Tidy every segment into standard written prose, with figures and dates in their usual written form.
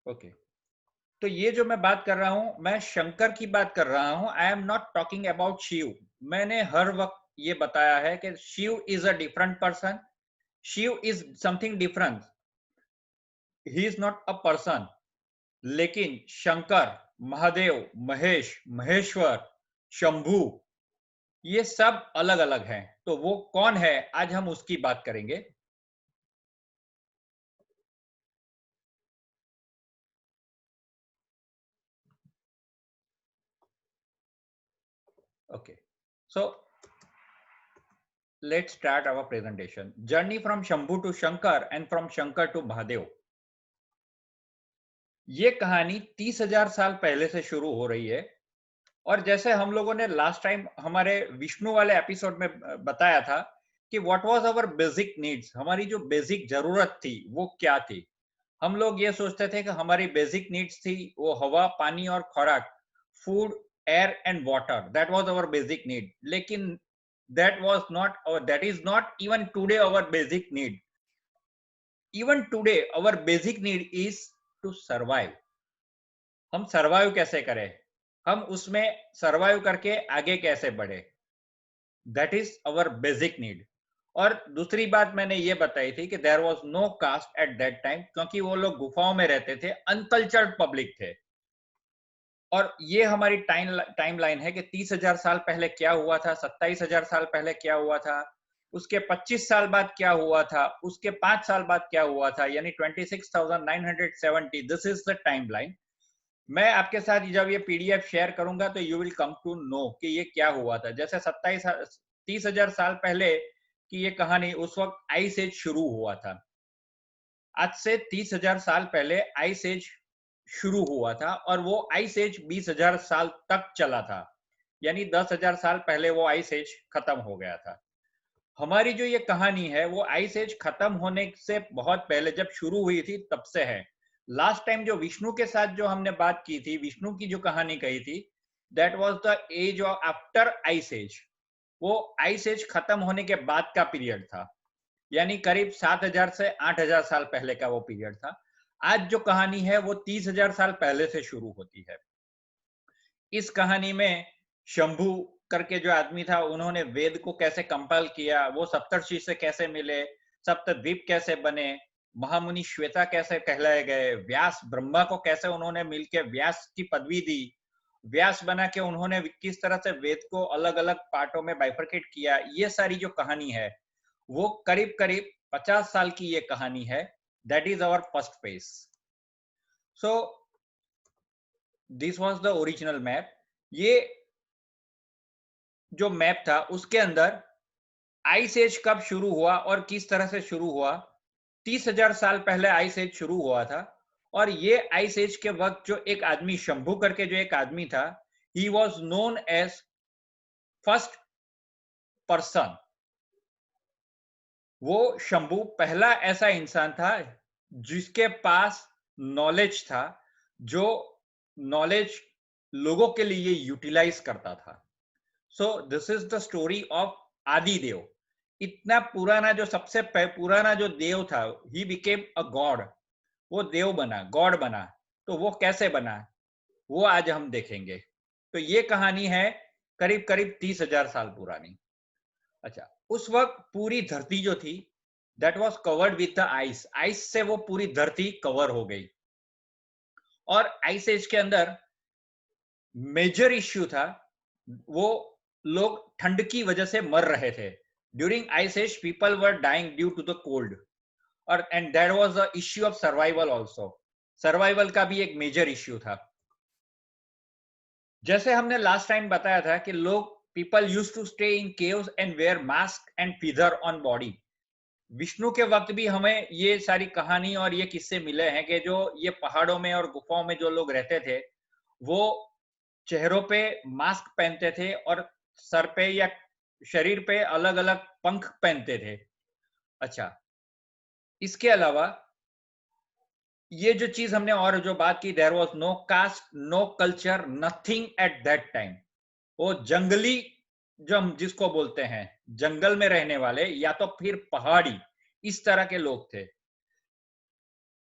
Okay. तो ये जो मैं बात कर रहा हूं, मैं शंकर की बात कर रहा हूं। I am not talking about Shiv. मैंने हर वक्त ये बताया है कि Shiv is a different person. Shiv is something different. He is not a person. लेकिन शंकर, महादेव, महेश, महेश्वर, शंभू, ये सब अलग अलग हैं। तो वो कौन है, आज हम उसकी बात करेंगे। Okay, so let's start our presentation. Journey from Shambhu to Shankar and from Shankar to Mahadev. ये कहानी 30,000 साल पहले से शुरू हो रही है। और जैसे हम लोगों ने लास्ट टाइम हमारे विष्णु वाले एपिसोड में बताया था कि what was our basic needs, हमारी जो बेसिक जरूरत थी वो क्या थी। हम लोग ये सोचते थे कि हमारी बेसिक नीड्स थी वो हवा, पानी और खुराक, food, air and water, that was our basic need. लेकिन दैट वाज नॉट, और that is not even today our basic need. Even today our basic need is to survive. हम सर्वाइव कैसे करें, हम उसमें सर्वाइव करके आगे कैसे बढ़े, that is our basic need. और दूसरी बात मैंने ये बताई थी कि there was no caste at that time, क्योंकि वो लोग गुफाओं में रहते थे, अनकल्चर्ड पब्लिक थे। और ये हमारी टाइमलाइन है कि 30,000 साल पहले क्या हुआ था, 27,000 साल पहले क्या हुआ था, उसके 25 साल बाद क्या हुआ था, उसके 5 साल बाद क्या हुआ था, यानी 26,970। This is the timeline. मैं आपके साथ जब ये पीडीएफ शेयर करूंगा तो you will come to know कि ये क्या हुआ था। जैसे 30,000 साल पहले की ये कहानी, उस वक्त आइस एज शुरू हुआ था। आज से 30,000 साल पहले आइस एज शुरू हुआ था और वो आइस एज 20,000 साल तक चला था, यानी 10,000 साल पहले वो आइस एज खत्म हो गया था। हमारी जो ये कहानी है वो आइस एज खत्म होने से बहुत पहले जब शुरू हुई थी तब से है। लास्ट टाइम जो विष्णु के साथ जो हमने बात की थी, विष्णु की जो कहानी कही थी, that was the age of after ice age. वो आइस एज खत्म होने के बाद का पीरियड था, यानी करीब 7,000 से 8,000 साल पहले का वो पीरियड था। आज जो कहानी है वो 30,000 साल पहले से शुरू होती है। इस कहानी में शंभू करके जो आदमी था, उन्होंने वेद को कैसे कंपाइल किया, वो सप्तर्षि से कैसे मिले, सप्तद्वीप कैसे बने, महामुनि श्वेता कैसे कहलाए गए, व्यास ब्रह्मा को कैसे उन्होंने मिलके व्यास की पदवी दी, व्यास बना के उन्होंने किस तरह से वेद को अलग अलग पार्टों में बाइफरकेट किया, ये सारी जो कहानी है वो करीब करीब 50 साल की ये कहानी है। That is our first phase. So this was the original map. ये जो मैप था उसके अंदर आइस एज कब शुरू हुआ और किस तरह से शुरू हुआ। 30,000 साल पहले आइस एज शुरू हुआ था। और ये आइस एज के वक्त जो एक आदमी, शंभू करके जो एक आदमी था, he was known as first person. वो शंभू पहला ऐसा इंसान था जिसके पास नॉलेज था, जो नॉलेज लोगों के लिए यूटिलाइज करता था। So this is the story of आदि देव। इतना पुराना, जो सबसे पुराना जो देव था, ही बिकेम अ गॉड। वो देव बना, गॉड बना। तो वो कैसे बना, वो आज हम देखेंगे। तो ये कहानी है करीब करीब 30,000 साल पुरानी। अच्छा, उस वक्त पूरी धरती जो थी, that was covered with the ice. Ice से वो पूरी धरती कवर हो गई। और आइस एज के अंदर मेजर इश्यू था, वो लोग ठंड की वजह से मर रहे थे। During ice age people were dying due to the cold. और and that was the issue of survival also. Survival का भी एक मेजर इश्यू था। जैसे हमने लास्ट टाइम बताया था कि लोग, people used to stay in caves and wear mask and feather on body. Vishnu के वक्त भी हमें ये सारी कहानी और ये किस्से मिले हैं कि जो ये पहाड़ों में और गुफाओं में जो लोग रहते थे, वो चेहरों पे मास्क पहनते थे और सर पे या शरीर पे अलग अलग पंख पहनते थे। अच्छा, इसके अलावा ये जो चीज हमने और जो बात की, there was no caste, no culture, nothing at that time. वो जंगली, जो हम जिसको बोलते हैं जंगल में रहने वाले या तो फिर पहाड़ी, इस तरह के लोग थे।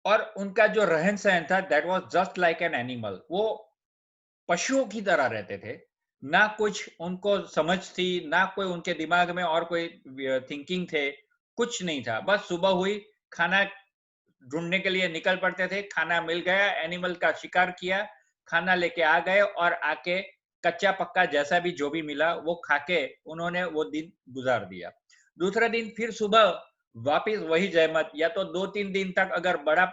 और उनका जो रहन सहन था that was just like an animal. वो पशुओं की तरह रहते थे। ना कुछ उनको समझ थी, ना कोई उनके दिमाग में और कोई थिंकिंग थे, कुछ नहीं था। बस सुबह हुई, खाना ढूंढने के लिए निकल पड़ते थे, खाना मिल गया, एनिमल का शिकार किया, खाना लेके आ गए और आके कच्चा पक्का जैसा भी जो भी मिला वो खा के उन्होंने वो दिन गुजार दिया। दूसरा दिन फिर सुबह वापिस वही जहमत, या तो 2-3 दिन तक अगर बड़ा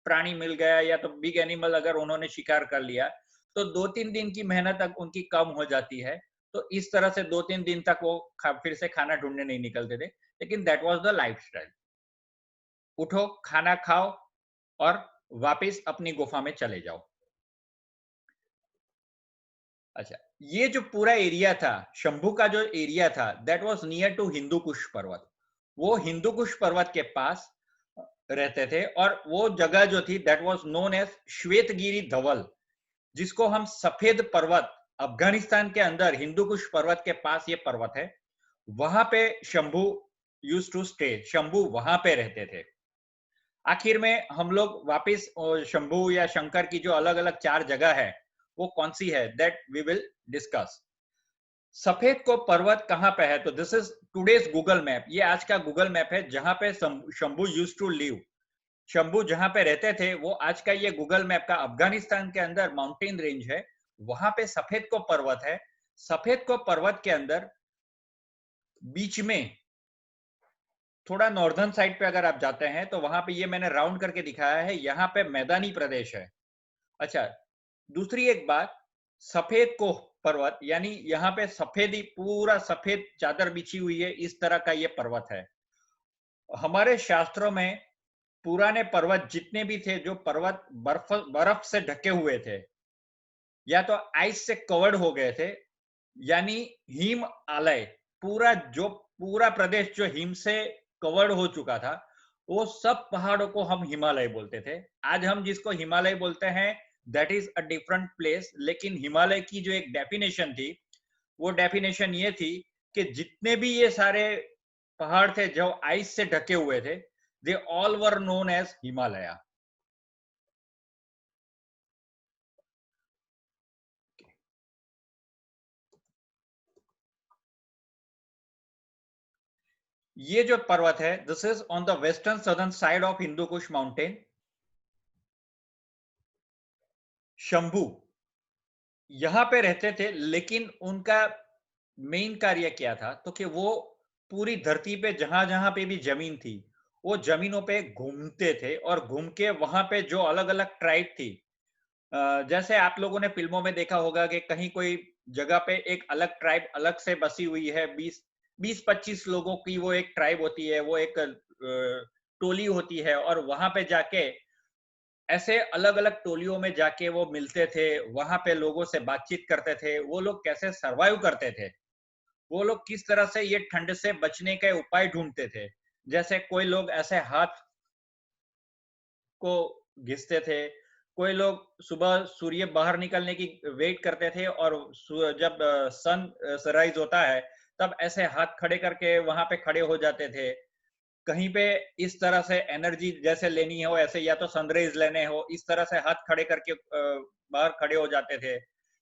प्राणी मिल गया या तो बिग एनिमल अगर उन्होंने शिकार कर लिया तो 2-3 दिन की मेहनत तक उनकी कम हो जाती है। तो इस तरह से 2-3 दिन तक वो फिर से खाना ढूंढने नहीं निकलते थे। लेकिन दैट वाज द लाइफस्टाइल। उठो, खाना खाओ और वापिस अपनी गुफा में चले जाओ। अच्छा, ये जो पूरा एरिया था, शंभू का जो एरिया था, that was near to Hindu Kush पर्वत। वो हिंदू कुश पर्वत के पास रहते थे और वो जगह जो थी दैट वाज नोन एज श्वेतगिरी धवल, जिसको हम सफेद पर्वत, अफगानिस्तान के अंदर हिंदू कुश पर्वत के पास ये पर्वत है। वहां पे Shambhu used to stay, Shambhu वहां पे रहते थे। आखिर में हम लोग वापिस शंभू या शंकर की जो अलग अलग 4 जगह है वो कौन सी है, दैट वी विल डिस्कस। सफेद को पर्वत कहाँ पे है, तो this is today's Google map. ये आज का गूगल मैप है जहां पे Shambhu use to live. Shambhu जहां पे रहते थे वो आज का ये गूगल मैप का अफगानिस्तान के अंदर माउंटेन रेंज है। वहां पे सफेद को पर्वत है। सफेद को पर्वत के अंदर बीच में थोड़ा नॉर्दर्न साइड पे अगर आप जाते हैं तो वहां पे ये मैंने राउंड करके दिखाया है, यहाँ पे मैदानी प्रदेश है। अच्छा, दूसरी एक बात, सफेद कोह पर्वत यानी यहाँ पे सफेदी, पूरा सफेद चादर बिछी हुई है, इस तरह का ये पर्वत है। हमारे शास्त्रों में पुराने पर्वत जितने भी थे, जो पर्वत बर्फ बर्फ से ढके हुए थे या तो आइस से कवर्ड हो गए थे, यानी हिम आलय, पूरा जो पूरा प्रदेश जो हिम से कवर्ड हो चुका था, वो सब पहाड़ों को हम हिमालय बोलते थे। आज हम जिसको हिमालय बोलते हैं that is a different place. लेकिन हिमालय की जो एक डेफिनेशन थी, वो डेफिनेशन ये थी कि जितने भी ये सारे पहाड़ थे जो आइस से ढके हुए थे, they all were known as Himalaya. ये जो पर्वत है this is on the western southern side of Hindu Kush mountain. Shambhu यहाँ पे रहते थे, लेकिन उनका मेन कार्य क्या था, तो कि वो पूरी धरती पे जहां जहां पे भी जमीन थी वो जमीनों पे घूमते थे और घूम के वहां पे जो अलग अलग ट्राइब थी, जैसे आप लोगों ने फिल्मों में देखा होगा कि कहीं कोई जगह पे एक अलग ट्राइब अलग से बसी हुई है, 20-25 लोगों की वो एक ट्राइब होती है, वो एक टोली होती है, और वहां पे जाके ऐसे अलग अलग टोलियों में जाके वो मिलते थे, वहां पे लोगों से बातचीत करते थे, वो लोग कैसे सरवाइव करते थे, वो लोग किस तरह से ये ठंड से बचने के उपाय ढूंढते थे। जैसे कोई लोग ऐसे हाथ को घिसते थे, कोई लोग सुबह सूर्य बाहर निकलने की वेट करते थे और जब सन सनराइज होता है तब ऐसे हाथ खड़े करके वहां पे खड़े हो जाते थे। कहीं पे इस तरह से एनर्जी जैसे लेनी हो ऐसे, या तो सनराइज लेने हो, इस तरह से हाथ खड़े करके बाहर खड़े हो जाते थे।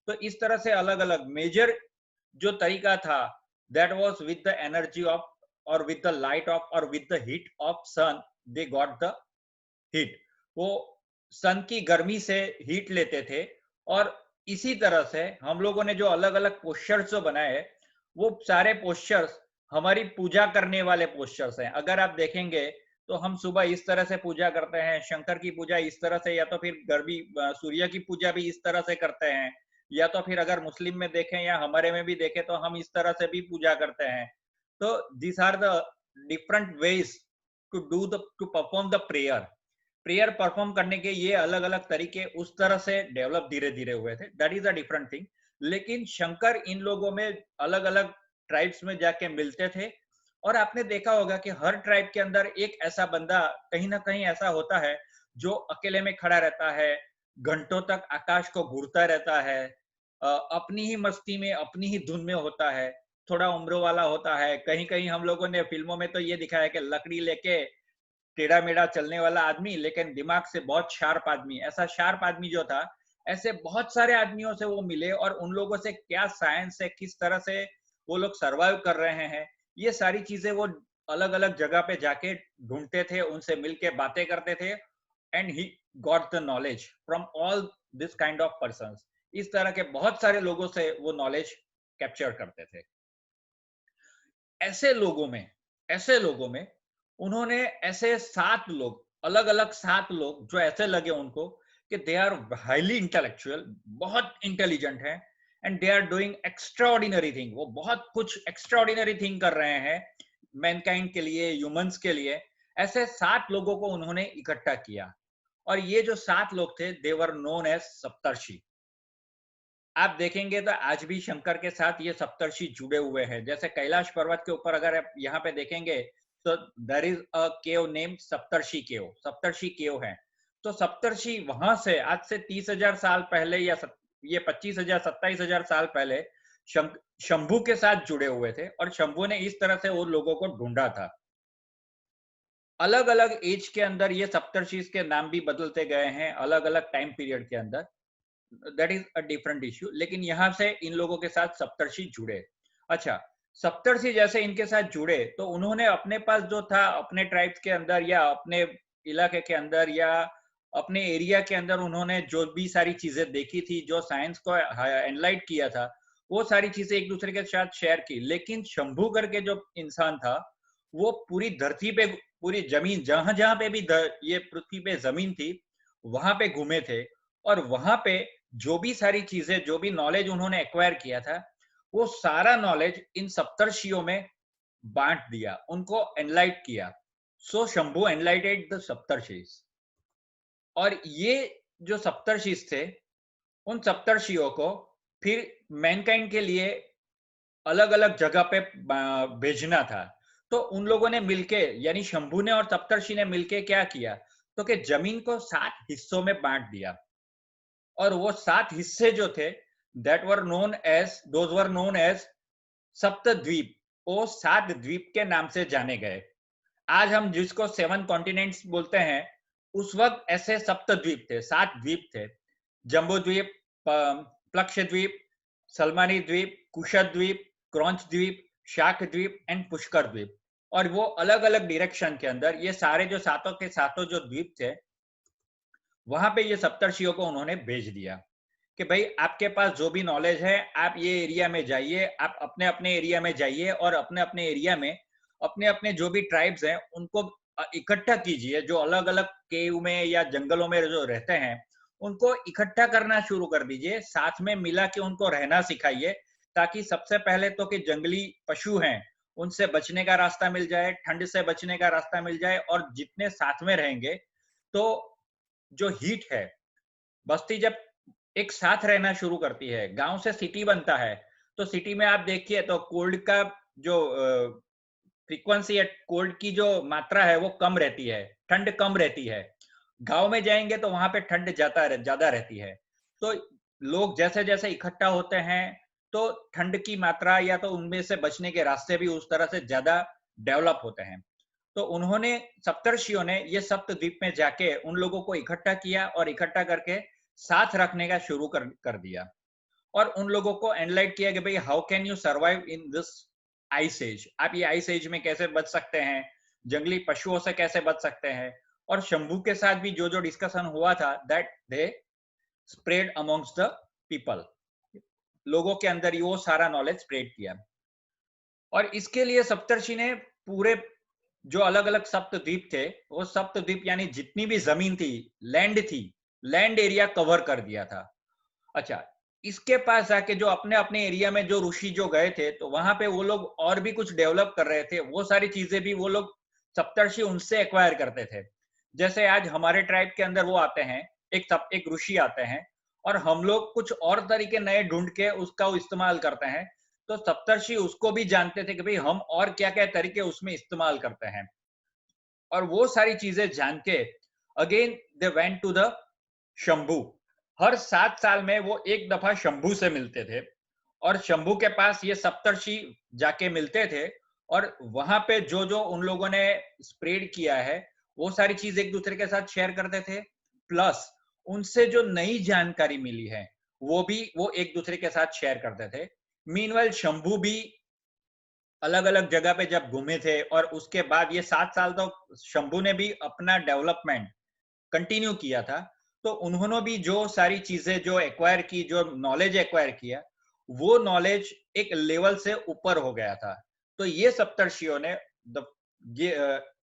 तो इस तरह से अलग अलग मेजर जो तरीका था, that was with the energy of और विद द लाइट ऑफ और with the heat of sun, they got the heat. वो सन की गर्मी से हीट लेते थे। और इसी तरह से हम लोगों ने जो अलग अलग पोस्चर्स जो बनाए, वो सारे पोस्चर्स हमारी पूजा करने वाले पोस्चर्स हैं। अगर आप देखेंगे तो हम सुबह इस तरह से पूजा करते हैं, शंकर की पूजा इस तरह से, या तो फिर गर्मी सूर्य की पूजा भी इस तरह से करते हैं, या तो फिर अगर मुस्लिम में देखें या हमारे में भी देखें तो हम इस तरह से भी पूजा करते हैं। तो these are the different ways to perform the prayer. Prayer perform करने के ये अलग अलग तरीके उस तरह से डेवलप धीरे धीरे हुए थे, that is a different thing. लेकिन शंकर इन लोगों में अलग अलग ट्राइब्स में जाके मिलते थे। और आपने देखा होगा कि हर ट्राइब के अंदर एक ऐसा बंदा कहीं ना कहीं ऐसा होता है जो अकेले में खड़ा रहता है, घंटों तक आकाश को घूरता रहता है, अपनी ही मस्ती में अपनी ही धुन में होता है, थोड़ा उम्र वाला होता है। कहीं कहीं हम लोगों ने फिल्मों में तो ये दिखाया कि लकड़ी लेके टेढ़ा मेढ़ा चलने वाला आदमी लेकिन दिमाग से बहुत शार्प आदमी, ऐसा शार्प आदमी जो था, ऐसे बहुत सारे आदमियों से वो मिले और उन लोगों से क्या साइंस है, किस तरह से वो लोग सर्वाइव कर रहे हैं, ये सारी चीजें वो अलग अलग जगह पे जाके ढूंढते थे, उनसे मिलके बातें करते थे, and he got the knowledge from all this kind of persons. इस तरह के बहुत सारे लोगों से वो नॉलेज कैप्चर करते थे। ऐसे लोगों में ऐसे लोगों में उन्होंने ऐसे 7 लोग, अलग अलग 7 लोग जो ऐसे लगे उनको कि दे आर हाईली इंटेलेक्चुअल, बहुत इंटेलिजेंट हैं, and they are doing extraordinary thing, वो बहुत कुछ एक्स्ट्राऑर्डिनरी थिंग कर रहे हैं मैनकाइंड के लिए, ह्यूमंस के लिए। ऐसे 7 लोगों को उन्होंने इकट्ठा किया और ये जो 7 लोग थे दे वर नोन एज सप्तर्षि। आप देखेंगे तो आज भी शंकर के साथ ये सप्तर्षि जुड़े हुए हैं। जैसे कैलाश पर्वत के ऊपर अगर आप यहाँ पे देखेंगे तो there is a cave name Saptarshi cave, Saptarshi cave है। तो सप्तर्षि वहां से आज से 30,000 साल पहले या ये 25,000 27,000 साल पहले शंभू के साथ जुड़े हुए थे और शंभू ने इस तरह से उन लोगों को ढूंढा था। अलग अलग एज के अंदर ये सप्तर्षि के नाम भी बदलते गए हैं, अलग अलग टाइम पीरियड के अंदर, that is a different issue. लेकिन यहां से इन लोगों के साथ सप्तर्षि जुड़े। अच्छा, सप्तर्षि जैसे इनके साथ जुड़े तो उन्होंने अपने पास जो था अपने ट्राइब्स के अंदर या अपने इलाके के अंदर या अपने एरिया के अंदर उन्होंने जो भी सारी चीजें देखी थी, जो साइंस को एनलाइट किया था, वो सारी चीजें एक दूसरे के साथ शेयर की। लेकिन शंभू करके जो इंसान था वो पूरी धरती पे, पूरी जमीन जहां जहां पे भी ये पृथ्वी पे जमीन थी वहां पे घूमे थे और वहां पे जो भी सारी चीजें, जो भी नॉलेज उन्होंने एक्वायर किया था, वो सारा नॉलेज इन सप्तर्षियों में बांट दिया, उनको एनलाइट किया। सो शंभू एनलाइटेड द सप्तर्षिस। और ये जो सप्तर्षिस थे, उन सप्तर्षियों को फिर मैनकाइंड के लिए अलग अलग जगह पे भेजना था। तो उन लोगों ने मिलके, यानी शंभू ने और सप्तर्षि ने मिलके क्या किया, तो कि जमीन को 7 हिस्सों में बांट दिया और वो 7 हिस्से जो थे दोज वर नोन एज सप्तद्वीप। वो 7 द्वीप के नाम से जाने गए। आज हम जिसको 7 कॉन्टिनेंट्स बोलते हैं, उस वक्त ऐसे सप्तद्वीप थे, 7 द्वीप थे। जम्बू द्वीप, प्लक्ष द्वीप, सलमानी द्वीप, कुशद द्वीप, क्रॉन्च द्वीप, शाक द्वीप एंड पुष्कर द्वीप। और वो अलग अलग डायरेक्शन के अंदर ये सारे जो सातों के सातों जो द्वीप थे, वहां पे ये सप्तर्षियों को उन्होंने भेज दिया कि भाई आपके पास जो भी नॉलेज है आप ये एरिया में जाइए, आप अपने अपने एरिया में जाइए और अपने अपने एरिया में अपने अपने जो भी ट्राइब्स हैं उनको इकट्ठा कीजिए, जो अलग अलग केव में या जंगलों में जो रहते हैं उनको इकट्ठा करना शुरू कर दीजिए, साथ में मिला के उनको रहना सिखाइए, ताकि सबसे पहले तो कि जंगली पशु हैं उनसे बचने का रास्ता मिल जाए, ठंड से बचने का रास्ता मिल जाए, और जितने साथ में रहेंगे तो जो हीट है, बस्ती जब एक साथ रहना शुरू करती है, गांव से सिटी बनता है, तो सिटी में आप देखिए तो कोल्ड का जो फ्रीक्वेंसी है, कोल्ड की जो मात्रा है वो कम रहती है, ठंड कम रहती है। गांव में जाएंगे तो वहां पे ठंड ज्यादा रहती है। तो लोग जैसे जैसे इकट्ठा होते हैं तो ठंड की मात्रा या तो उनमें से बचने के रास्ते भी उस तरह से ज्यादा डेवलप होते हैं। तो उन्होंने, सप्तर्षियों ने ये सप्तद्वीप में जाके उन लोगों को इकट्ठा किया और इकट्ठा करके साथ रखने का शुरू कर दिया और उन लोगों को एनलाइट किया कि भाई how can you survive in this ice age, आप ये आइस एज में कैसे बच सकते हैं, जंगली पशुओं से कैसे बच सकते हैं। और शंभू के साथ भी जो जो डिस्कशन हुआ था that they spread amongst the people, लोगों के अंदर वो सारा नॉलेज स्प्रेड किया। और इसके लिए सप्तर्षि ने पूरे जो अलग अलग सप्तद्वीप थे, वो सप्तद्वीप यानी जितनी भी जमीन थी, लैंड एरिया कवर कर दिया था। अच्छा, इसके पास जाके जो अपने अपने एरिया में जो ऋषि जो गए थे, तो वहां पे वो लोग और भी कुछ डेवलप कर रहे थे, वो सारी चीजें भी वो लोग सप्तर्षि उनसे एक्वायर करते थे। जैसे आज हमारे ट्राइब के अंदर वो आते हैं, एक ऋषि आते हैं और हम लोग कुछ और तरीके नए ढूंढ के उसका इस्तेमाल करते हैं, तो सप्तर्षि उसको भी जानते थे कि भाई हम और क्या क्या तरीके उसमें इस्तेमाल करते हैं। और वो सारी चीजें जान के again they went to the Shambhu. हर 7 साल में वो एक दफा शंभू से मिलते थे और शंभू के पास ये सप्तर्षि जाके मिलते थे और वहां पे जो जो उन लोगों ने स्प्रेड किया है वो सारी चीज एक दूसरे के साथ शेयर करते थे, प्लस उनसे जो नई जानकारी मिली है वो एक दूसरे के साथ शेयर करते थे। मीनवाइल शंभू भी अलग अलग जगह पे जब घूमे थे, और उसके बाद ये 7 साल तो शंभू ने भी अपना डेवलपमेंट कंटिन्यू किया था। तो उन्होंने भी जो सारी चीजें जो एक्वायर की, जो नॉलेज एक्वायर किया, वो नॉलेज एक लेवल से ऊपर हो गया था। तो ये सप्तर्षियों ने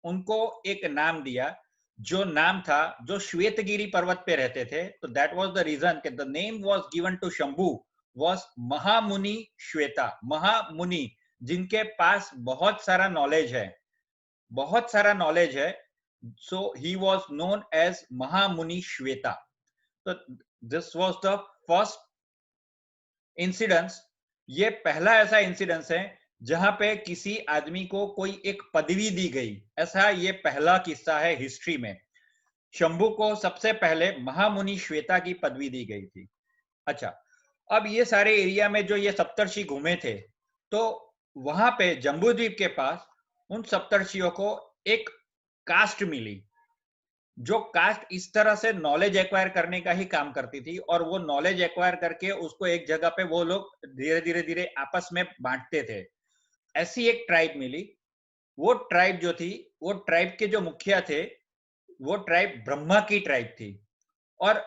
उनको एक नाम दिया, जो नाम था, जो श्वेतगिरी पर्वत पे रहते थे। तो दैट वाज द रीजन कि the name was given to Shambhu was Mahamuni Shweta. महामुनि जिनके पास बहुत सारा नॉलेज है, बहुत सारा नॉलेज है। so he was known as Mahamuni Shweta. So this was the first incidence. ये पहला ऐसा इंसिडेंस है जहां पे किसी आदमी को कोई एक पदवी दी गई, ऐसा ये पहला किस्सा है हिस्ट्री में। शंभू को सबसे पहले महामुनि श्वेता की पदवी दी गई थी। अच्छा, अब ये सारे एरिया में जो ये सप्तर्षि घूमे थे, तो वहां पे जम्बूद्वीप के पास उन सप्तर्षियों को एक कास्ट मिली, जो कास्ट इस तरह से नॉलेज एक्वायर करने का ही काम करती थी, और वो नॉलेज एक्वायर करके उसको एक जगह पे वो लोग धीरे धीरे धीरे आपस में बांटते थे। ऐसी एक ट्राइब मिली। वो ट्राइब जो थी, वो ट्राइब के जो मुखिया थे, वो ट्राइब ब्रह्मा की ट्राइब थी। और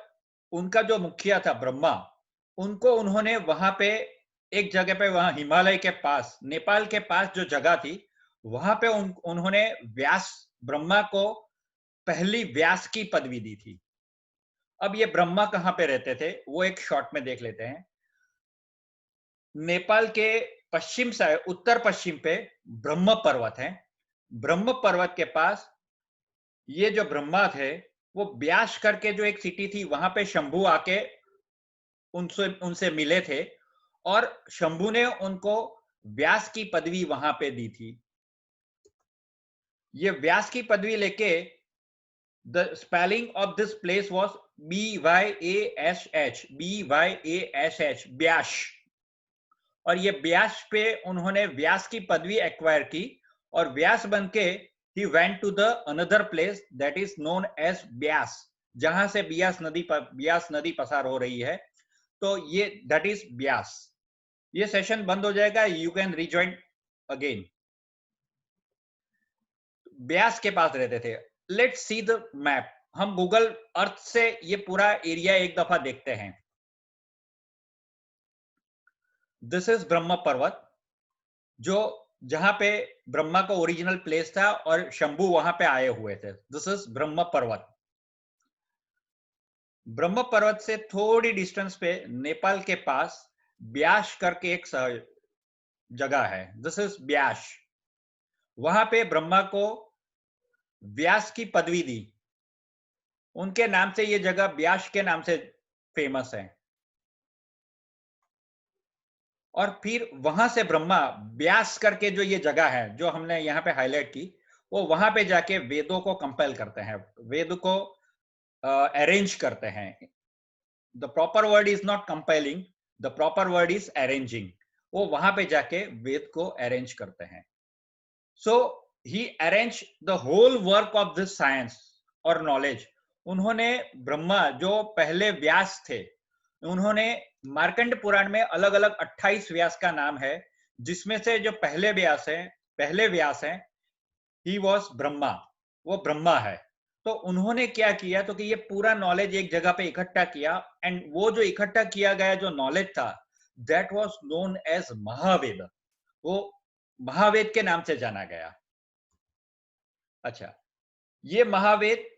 उनका जो मुखिया था ब्रह्मा, उनको उन्होंने वहां पे एक जगह पे, वहां हिमालय के पास, नेपाल के पास जो जगह थी, वहां पे उन्होंने व्यास, ब्रह्मा को पहली व्यास की पदवी दी थी। अब ये ब्रह्मा कहां पे रहते थे, वो एक शॉट में देख लेते हैं। नेपाल के पश्चिम साइड, उत्तर पश्चिम पे ब्रह्म पर्वत है। ब्रह्म पर्वत के पास ये जो ब्रह्मा थे, वो ब्यास करके जो एक सिटी थी, वहां पे शंभू आके उनसे उनसे मिले थे, और शंभू ने उनको व्यास की पदवी वहां पे दी थी। ये व्यास की पदवी लेके, the spelling of this place was BYASH, BYASH, Beas. और ये ब्यास पे उन्होंने व्यास की पदवी एक्वायर की, और व्यास बनके he went to the another place that is known as Beas, जहां से ब्यास नदी पसार हो रही है। तो ये that is ब्यास। ये सेशन बंद हो जाएगा, you can rejoin again. Beas के पास रहते थे। Let's see the map. हम गूगल अर्थ से ये पूरा एरिया एक दफा देखते हैं। दिस इज ब्रह्म पर्वत, जो जहां पे ब्रह्मा का ओरिजिनल प्लेस था और शंभू वहां पे आए हुए थे। दिस इज ब्रह्म पर्वत। ब्रह्म पर्वत से थोड़ी डिस्टेंस पे नेपाल के पास ब्यास करके एक जगह है। This is Beas. वहां पे ब्रह्मा को व्यास की पदवी दी। उनके नाम से ये जगह ब्यास के नाम से फेमस है। और फिर वहां से ब्रह्मा व्यास करके जो ये जगह है, जो हमने यहाँ पे हाईलाइट की, वो वहां पे जाके वेदों को कंपेल करते हैं, वेद को अरेंज करते हैं। The proper word is not compelling, the proper word is arranging. वो वहां पे जाके वेद को अरेंज करते हैं। So he arrange the whole work of this science और नॉलेज। उन्होंने ब्रह्मा जो पहले व्यास थे, उन्होंने मार्कंड पुराण में अलग अलग 28 व्यास का नाम है, जिसमें से जो पहले व्यास हैं, ही वॉज ब्रह्मा, वो ब्रह्मा है। तो उन्होंने क्या किया, तो कि ये पूरा नॉलेज एक जगह पे इकट्ठा किया, एंड वो जो इकट्ठा किया गया जो नॉलेज था, दैट वॉज नोन एज महावेद। वो महावेद के नाम से जाना गया। अच्छा, ये महावेद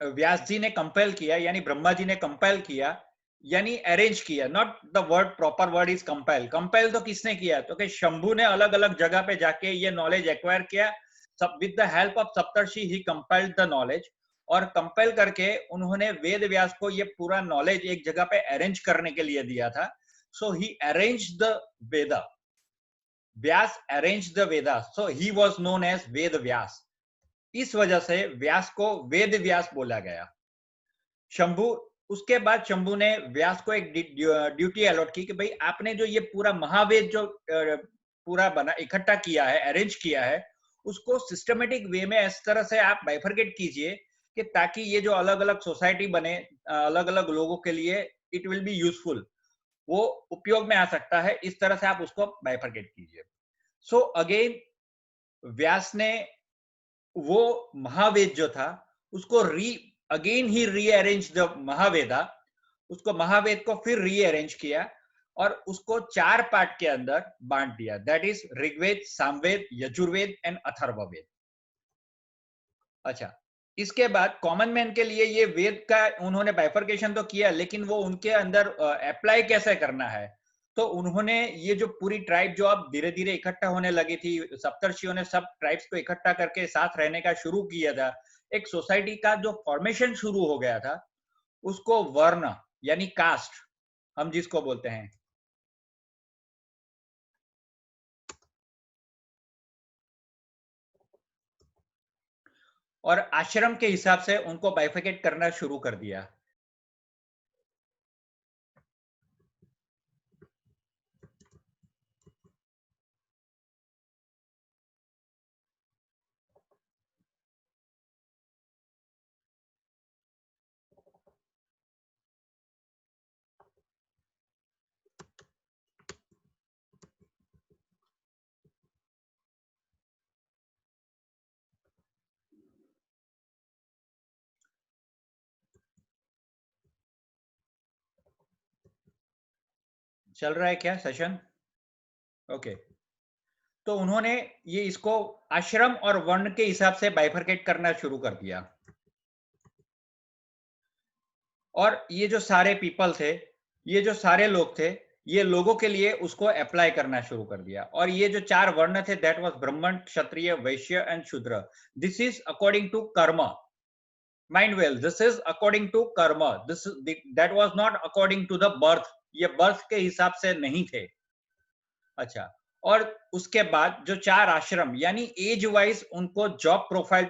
व्यास जी ने कंपेल किया, यानी ब्रह्मा जी ने कंपेल किया, यानी अरेंज किया। Not the word, proper word is compel. Compel तो किसने किया, तो कि शंभू ने अलग अलग जगह पे जाके ये नॉलेज एक्वायर किया। सब with the help of Saptarshi he compelled the knowledge, और कंपेल करके उन्होंने वेद व्यास को ये पूरा नॉलेज एक जगह पे अरेंज करने के लिए दिया था। So he arrange the Veda, Vyas arrange the Veda, so he was known as Ved Vyas. इस वजह से व्यास को वेद व्यास बोला गया। शंभू, उसके बाद शंभू ने व्यास को एक ड्यूटी अलॉट की कि भाई आपने जो ये पूरा महावेद जो पूरा बना इकट्ठा किया है, अरेंज किया है, उसको सिस्टमेटिक वे में इस तरह से आप बाइफरकेट कीजिए कि ताकि ये जो अलग अलग सोसाइटी बने अलग अलग लोगों के लिए इट विल बी यूजफुल, वो उपयोग में आ सकता है, इस तरह से आप उसको बाइफरकेट कीजिए। सो अगेन व्यास ने वो महावेद जो था उसको अगेन ही रीअरेंज द महावेदा, उसको महावेद को फिर रीअरेंज किया और उसको 4 पार्ट के अंदर बांट दिया, that is Rigveda, Samaveda, Yajurveda and Atharvaveda. अच्छा, इसके बाद कॉमन मैन के लिए ये वेद का उन्होंने बाइफरकेशन तो किया, लेकिन वो उनके अंदर अप्लाई कैसे करना है, तो उन्होंने ये जो पूरी ट्राइब जो अब धीरे धीरे इकट्ठा होने लगी थी, सप्तर्षियों ने सब ट्राइब्स को इकट्ठा करके साथ रहने का शुरू किया था, एक सोसाइटी का जो फॉर्मेशन शुरू हो गया था, उसको वर्ण यानी कास्ट हम जिसको बोलते हैं, और आश्रम के हिसाब से उनको बाइफिकेट करना शुरू कर दिया। चल रहा है क्या सेशन? ओके, तो उन्होंने ये इसको आश्रम और वर्ण के हिसाब से बाइफरकेट करना शुरू कर दिया, और ये जो सारे पीपल थे, ये जो सारे लोग थे, ये लोगों के लिए उसको अप्लाई करना शुरू कर दिया। और ये जो 4 वर्ण थे, दैट वाज ब्राह्मण, क्षत्रिय, Vaishya and Shudra. This is according to karma, mind well, this is according to karma, this that was not according to the birth, ये बर्थ के हिसाब से नहीं थे। अच्छा, और उसके बाद जो 4 आश्रम यानी एज वाइज उनको जॉब प्रोफाइल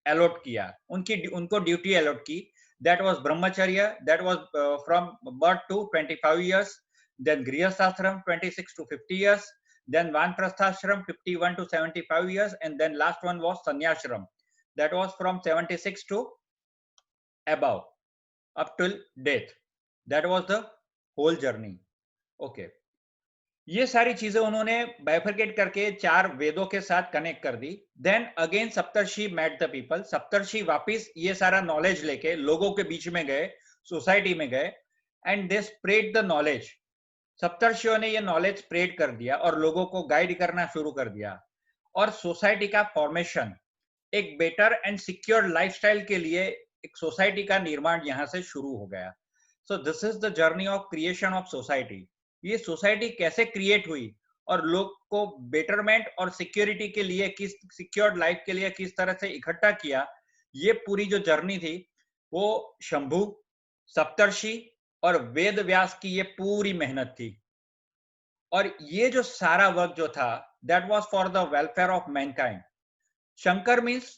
अलॉट किया, उनको ड्यूटी अलॉट की, that was Brahmacharya, that was from birth to 25 years, then Grihasthashram 26 to 50 years, then vanprasthashram 51 to 75 years, and then last one was sannyashram, that was from 76 to above, up till death, that was the whole journey. Okay, ये सारी चीजें उन्होंने bifurcate करके 4 वेदों के साथ connect कर दी। Then again Saptarshi met the people, Saptarshi वापिस ये सारा नॉलेज लेके लोगों के बीच में गए, सोसाइटी में गए, and they spread the knowledge. सप्तर्षियों ने ये नॉलेज स्प्रेड कर दिया और लोगों को गाइड करना शुरू कर दिया, और सोसाइटी का फॉर्मेशन, एक बेटर एंड सिक्योर लाइफस्टाइल के लिए एक सोसाइटी का निर्माण यहां से शुरू हो गया। So this is the journey of creation of society. ये सोसाइटी कैसे क्रिएट हुई और लोग को बेटरमेंट और सिक्योरिटी के लिए, किस सिक्योर्ड लाइफ के लिए किस तरह से इकट्ठा किया, ये पूरी जो जर्नी थी वो शंभु, सप्तर्षि और वेद व्यास की ये पूरी मेहनत थी। और ये जो सारा वर्क जो था, that was for the welfare of Mankind. Shankar means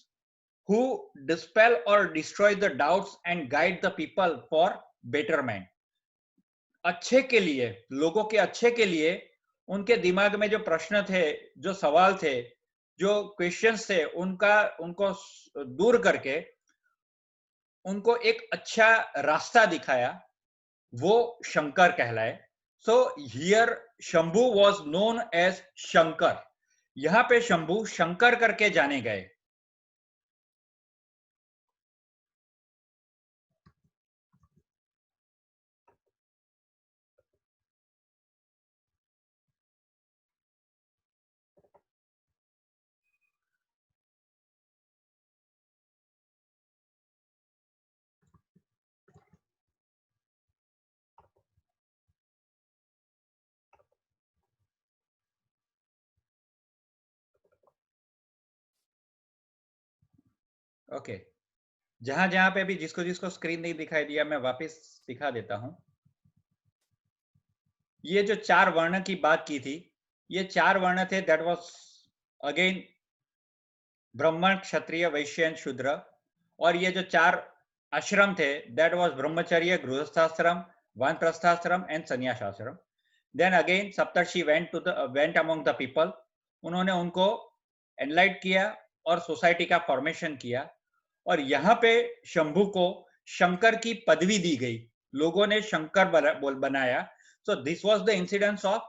who dispel or destroy the doubts and guide the people for betterment, अच्छे के लिए, लोगों के अच्छे के लिए। उनके दिमाग में जो प्रश्न थे, जो सवाल थे, जो क्वेश्चंस थे, उनको दूर करके उनको एक अच्छा रास्ता दिखाया, वो शंकर कहलाए। So here Shambhu was known as Shankar, यहां पे शंभु शंकर करके जाने गए। ओके, जहां जहां पे भी जिसको जिसको स्क्रीन नहीं दिखाई दिया, मैं वापस दिखा देता हूं। ये जो 4 वर्ण की बात की थी, ये 4 वर्ण थे, दैट वाज अगेन ब्राह्मण, क्षत्रिय, वैश्य एंड शूद्र। और ये जो 4 आश्रम थे, that was Brahmacharya, Grihasthashram, Vanaprasthashram and Sanyasashram. Then again Saptarshi went among the people, उन्होंने उनको एनलाइट किया और सोसाइटी का फॉर्मेशन किया, और यहाँ पे शंभू को शंकर की पदवी दी गई, लोगों ने शंकर बनाया। So this was the incidence of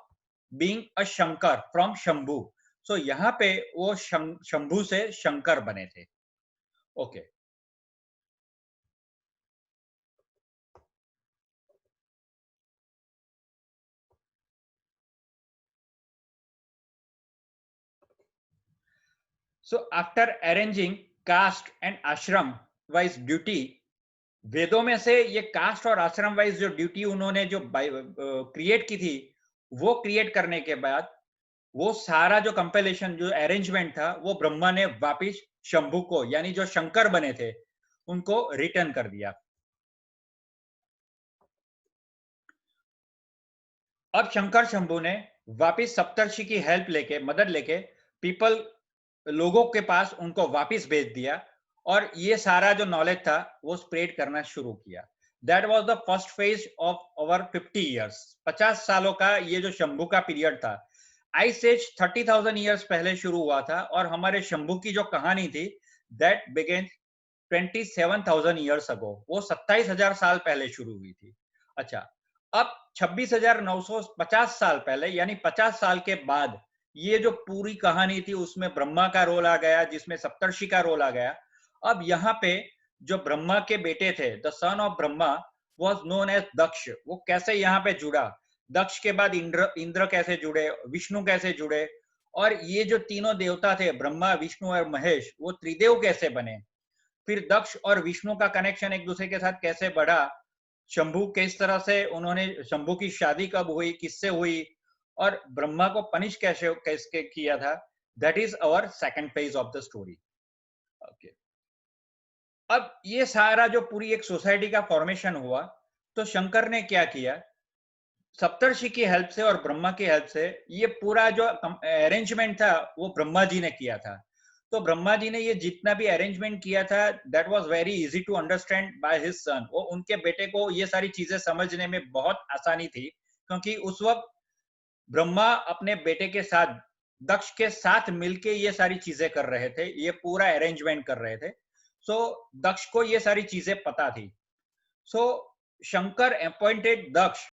being a Shankar from Shambhu. So यहाँ पे वो शंभू से शंकर बने थे। Okay. So after arranging caste and ashram wise duty, वेदों में से ये कास्ट और आश्रम वाइज जो ड्यूटी उन्होंने जो क्रिएट की थी, वो क्रिएट करने के बाद वो सारा जो कंपेलेशन जो अरेंजमेंट था वो ब्रह्मा ने वापिस शंभू को, यानी जो शंकर बने थे, उनको रिटर्न कर दिया। अब शंकर शंभू ने वापिस सप्तर्षि की हेल्प लेके, मदद लेके पीपल, लोगों के पास उनको वापिस भेज दिया, और ये सारा जो नॉलेज था वो स्प्रेड करना शुरू किया। That was the first phase of over 50 years. 50 सालों का ये जो शंभू का पीरियड था। आइस एज 30,000 इयर्स पहले शुरू हुआ था, और हमारे शंभू की जो कहानी थी दैट बिगेन 27,000 इयर्स अगो, वो 27,000 साल पहले शुरू हुई थी। अच्छा, अब 26,950 साल पहले, यानी 50 साल के बाद ये जो पूरी कहानी थी उसमें ब्रह्मा का रोल आ गया, जिसमें सप्तर्षि का रोल आ गया। अब यहाँ पे जो ब्रह्मा के बेटे थे, the son of Brahma was known as Daksh, वो कैसे यहाँ पे जुड़ा, दक्ष के बाद इंद्र कैसे जुड़े, विष्णु कैसे जुड़े, और ये जो तीनों देवता थे ब्रह्मा विष्णु और महेश, वो त्रिदेव कैसे बने, फिर दक्ष और विष्णु का कनेक्शन एक दूसरे के साथ कैसे बढ़ा, शंभू किस तरह से उन्होंने, शंभू की शादी कब हुई, किससे हुई, और ब्रह्मा को पनिश कैसे कैसे किया था, that is our second phase of the story. Okay. अब ये सारा जो पूरी एक सोसाइटी का फॉर्मेशन हुआ, तो शंकर ने क्या किया, सप्तर्षि की हेल्प से और ब्रह्मा की हेल्प से ये पूरा जो अरेंजमेंट था वो ब्रह्मा जी ने किया था। तो ब्रह्मा जी ने ये जितना भी अरेंजमेंट किया था that was very easy to understand by his son. वो उनके बेटे को ये सारी चीजें समझने में बहुत आसानी थी, क्योंकि उस वक्त ब्रह्मा अपने बेटे के साथ, दक्ष के साथ मिलके ये सारी चीजें कर रहे थे, ये पूरा अरेंजमेंट कर रहे थे। सो दक्ष को ये सारी चीजें पता थी। सो शंकर अपॉइंटेड दक्ष